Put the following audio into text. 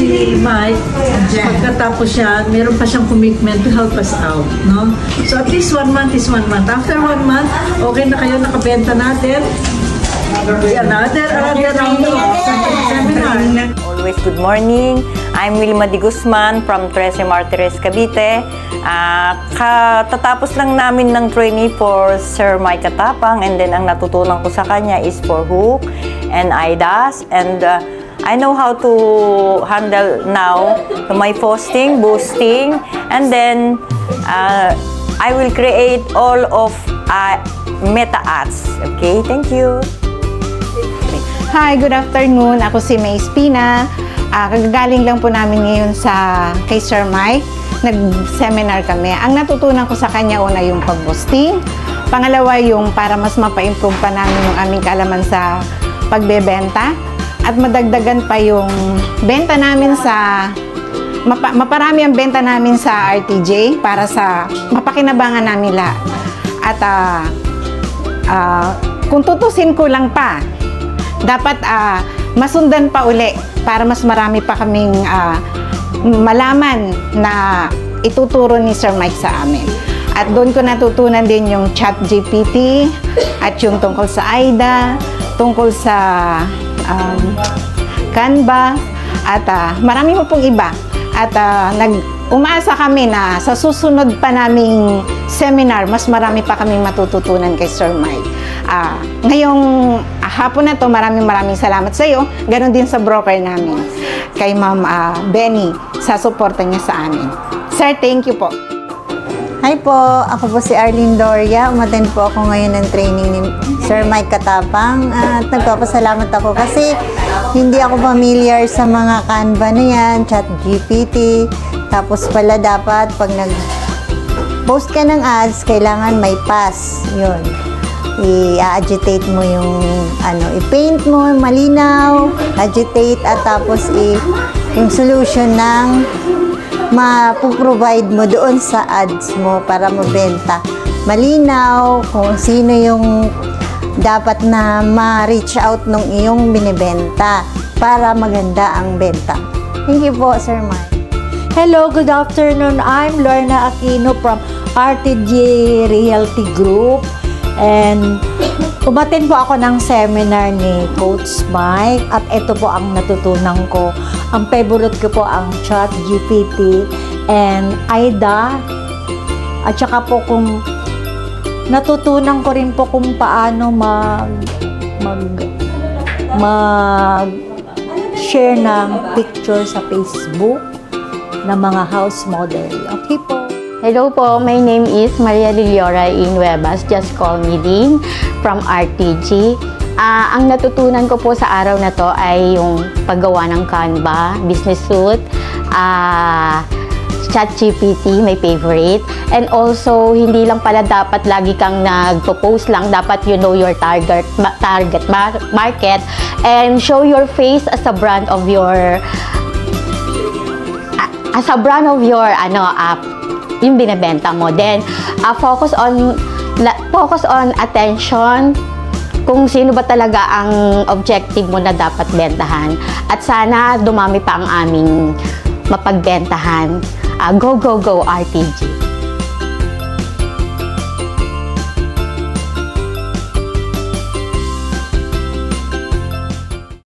si Mike, pagkatapos siya, meron pa siyang commitment to help us out, no? So at least 1 month is 1 month. After 1 month, okay na kayo, nakabenta natin. Another round of seminar. Always good morning. I'm Wilma Di Guzman from 13 Martires, Cavite. Katatapos lang namin ng training for Sir Mike Katapang, and then ang natutunan ko sa kanya is for hook and IDAS, and I know how to handle now my posting, boosting, and then I will create all of meta ads. Okay, thank you. Hi, good afternoon. Ako si May Espina. Kagagaling lang po namin ngayon kay Sir Mike. Nag-seminar kami. Ang natutunan ko sa kanya, una yung pag-boosting. Pangalawa yung para mas mapa-improve pa namin yung aming kaalaman sa pagbebenta. At madagdagan pa yung benta namin maparami ang benta namin sa RTJ para sa mapakinabangan namin lahat. At kung tutusin ko lang pa, dapat masundan pa uli para mas marami pa kaming malaman na ituturo ni Sir Mike sa amin. At doon ko natutunan din yung ChatGPT at yung tungkol sa AIDA, tungkol sa Canva, at marami po pong iba. At umaasa kami na sa susunod pa naming seminar, mas marami pa kaming matututunan kay Sir Mike. Ngayong hapon na to, maraming salamat sa iyo. Ganon din sa broker namin, kay Ma'am Benny, sa suporta niya sa amin. Sir, thank you po. Hi po, ako po si Arlene Doria. Umattend po ako ngayon ng training ni Sir Mike Katapang. At nagpapasalamat ako kasi hindi ako familiar sa mga Canva na yan, ChatGPT. Tapos pala dapat pag nag-post ka ng ads, kailangan may pass. Yun. I-agitate mo yung i-paint mo, malinaw, agitate, at tapos yung solution ng ma-provide mo doon sa ads mo para mabenta. Malinaw kung sino yung dapat na ma-reach out nung iyong binibenta para maganda ang benta. Thank you po, Sir Mike. Hello, good afternoon. I'm Lorna Aquino from RTJ Realty Group. And umattend po ako ng seminar ni Coach Mike at ito po ang natutunan ko. Ang favorite ko po ang ChatGPT and AIDA, at saka po kung natutunan ko rin po kung paano mag-share ng picture sa Facebook ng mga house model. Okay po. Hello po, my name is Maria Liliora Inuebas, just call me Dean, from RTG. Ang natutunan ko po sa araw na to ay yung paggawa ng Canva, business suit, ChatGPT, my favorite, and also hindi lang pala dapat lagi kang nagpo-post lang, dapat you know your target market and show your face as a brand of your yung binibenta mo. Then focus on attention, kung sino ba talaga ang objective mo na dapat bentahan, at sana dumami pa ang aming mapagbentahan. Go RTG.